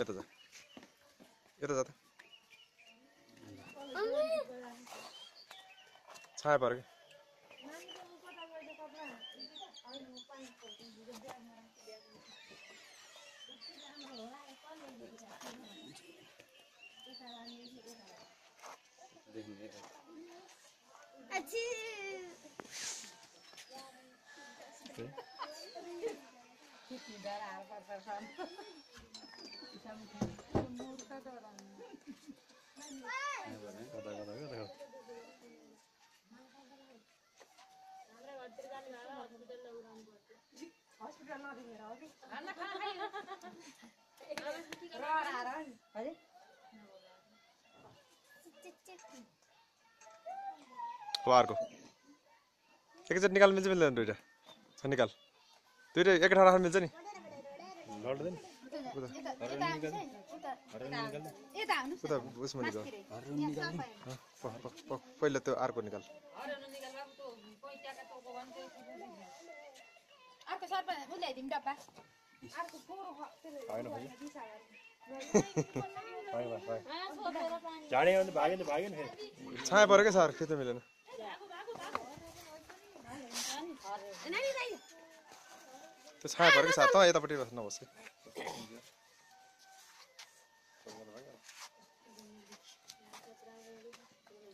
यता जा यता जा त छाया पर के अच्छी अर्को एकैचोटि निकाल्नु मिल्छ मिल्दैन दुईटा छ निकाल दुईटा एकै ठाउँ राख्नु मिल्छ नि उता उसमा निकाल पहिला त्यो अर्को निकाल छाया पऱ्यो क्या सर खेत मिलेन त्यो छाया पऱ्यो कि साथ त यतापट्टि नहोस् कि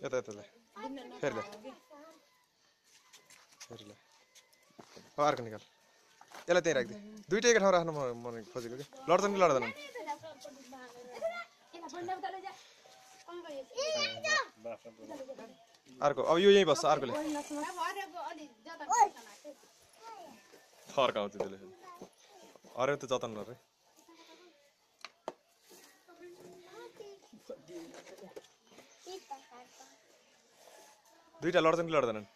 यता यता फेरि ल्याए अर्को निकाल यसलाई त्यहीँ राखिदिए दुइटै एकै ठाउँ राख्नु मन खोजेको कि लड्छन् कि लड्दैन अर्को अब यो यहीँ बस्छ अर्कोले थर्काउँछ त्यसले हऱ्यो त जतन गर दुईटा लड्छन् कि लड्दैनन्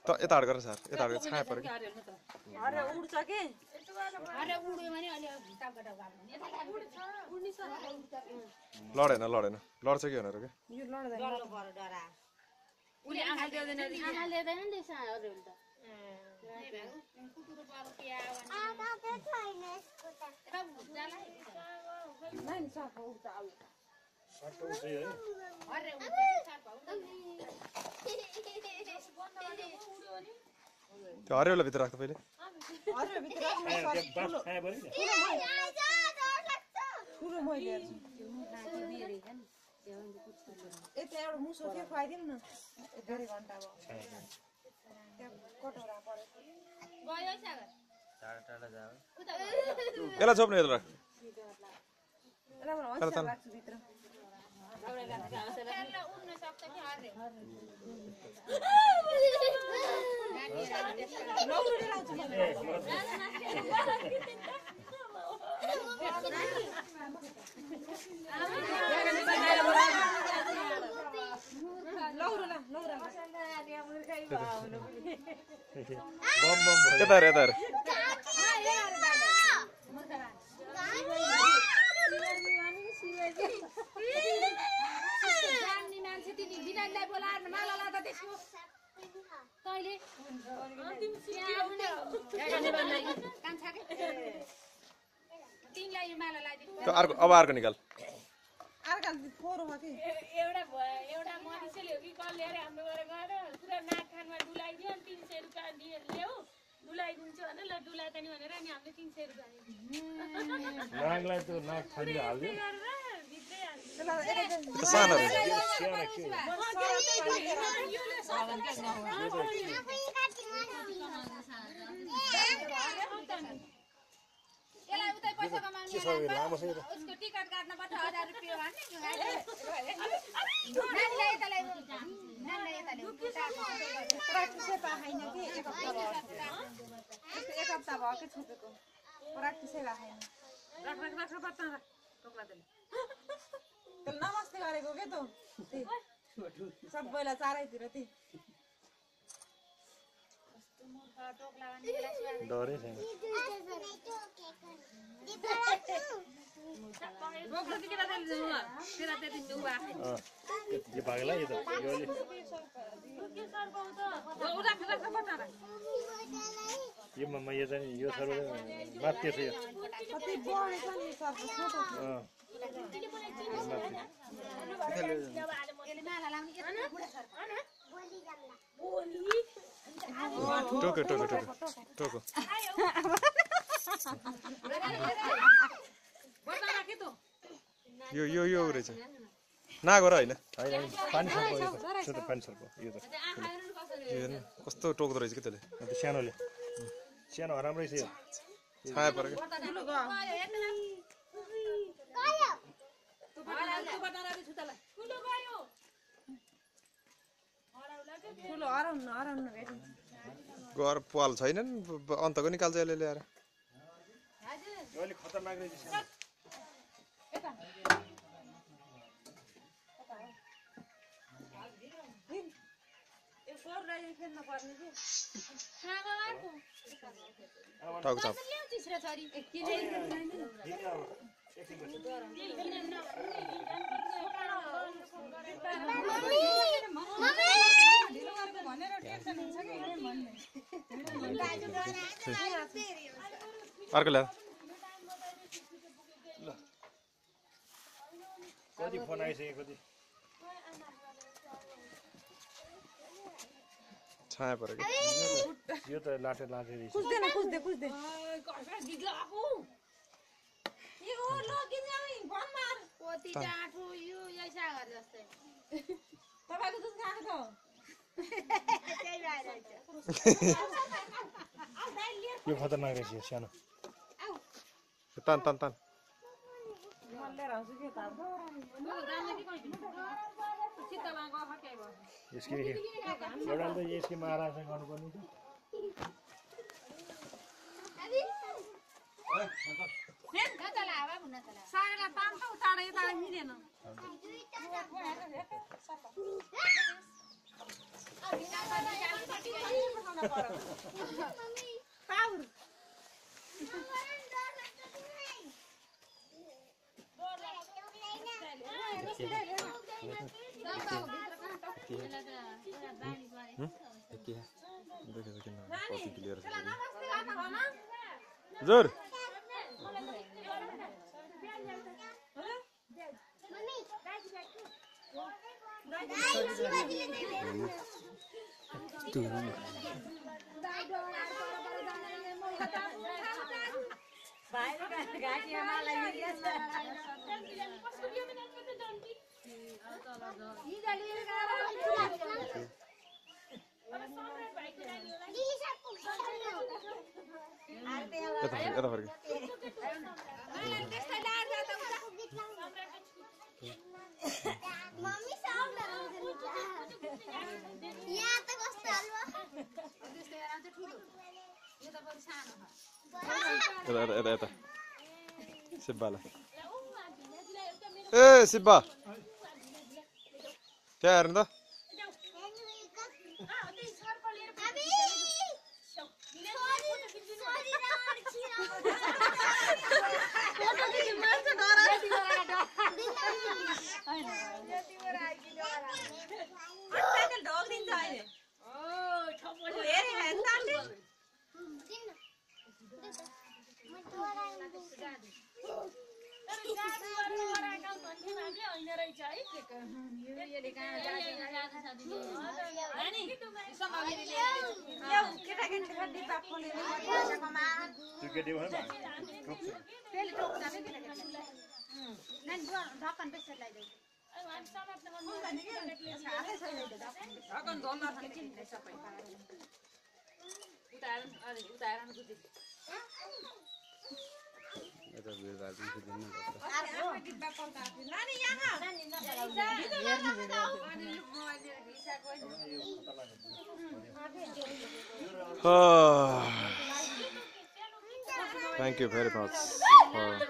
त यता हाड गर्न सर यता हाड छाया पऱ्यो कि लडेन लडेन लड्छ कि भनेर क्या त्यो हरियोलाई भित्र राख्दा पहिले यसलाई छोप्नु यसलाई यता यता अर्को अब अर्को निकाल एउटा मनिसले हो कि कसले अरे हाम्रो घर गएर पुरा नाक खानमा डुलाइदियो अनि 300 रुपैयाँ दिए ल्याऊ डुलाइदिन्छु भने ल डुलाइ त नि भनेर अनि हामीले 300 रुपैयाँ दियो नागलाई त्यो नाक खाली हाल्दियो पैसा कमाउने उसको टिकट काट्न पर्छ 1000 रुपैयाँ नमस्ते गरेको के त सबैलाई चारैतिर ती डरै छैन बोक्नु के राते जाउँ तेरा त्यति नुबा यो भागला यो त यो अलि के सर पाउँछ उडा खरा पटारा यो ममा यो चाहिँ यो सर्व माथि छ यो कति बढेछ नि सर छोटो टोको टोको टोको टोको बटारा के त यो रहेछ नागो र होइन होइन पानी सर्को यो त छोटो पानी सर्को यो त हेर्नु कस्तो टोक्दो रहेछ कि त्यसले अन्त सानोले सानो राम्रै छ यो छाया पऱ्यो कि ठुलो ग बटारा दे छुतला ठुलो गयो ठुलो हराउन भेट घर पाल छैनन् अन्तको निकाल्छ यसले ल्याएर यो अलि खतरनाक रहेछ सानो फोर राइ खेल्न पर्ने के टाउको चाप अर्को ल्याएर कति फोन आइसक्यो कति छाया पऱ्यो कि यो त लाटे रहेछ कुस्दे यो लगिन जाउँ भन मार कति डाँठो यो यैसा गरे जस्तै तपाईको दुध खाएको त्यही भएर यो खतरनाक रहेछ यो सानो तान तान तान मल्लेर आउँछु के त चित्तमा गफ के भयो यसको एउटा त यसको महाराज गर्नुपर्ने थियो सागरलाई तान्छ उताडे यता मिलेन पाउर जोर यता फर्क मम्मी साउन्ड यहाँ त कस्तो हलवा यता यता सिब्बालाई ए सिब्बा त्यहाँ हेर्नु त Thank you very much for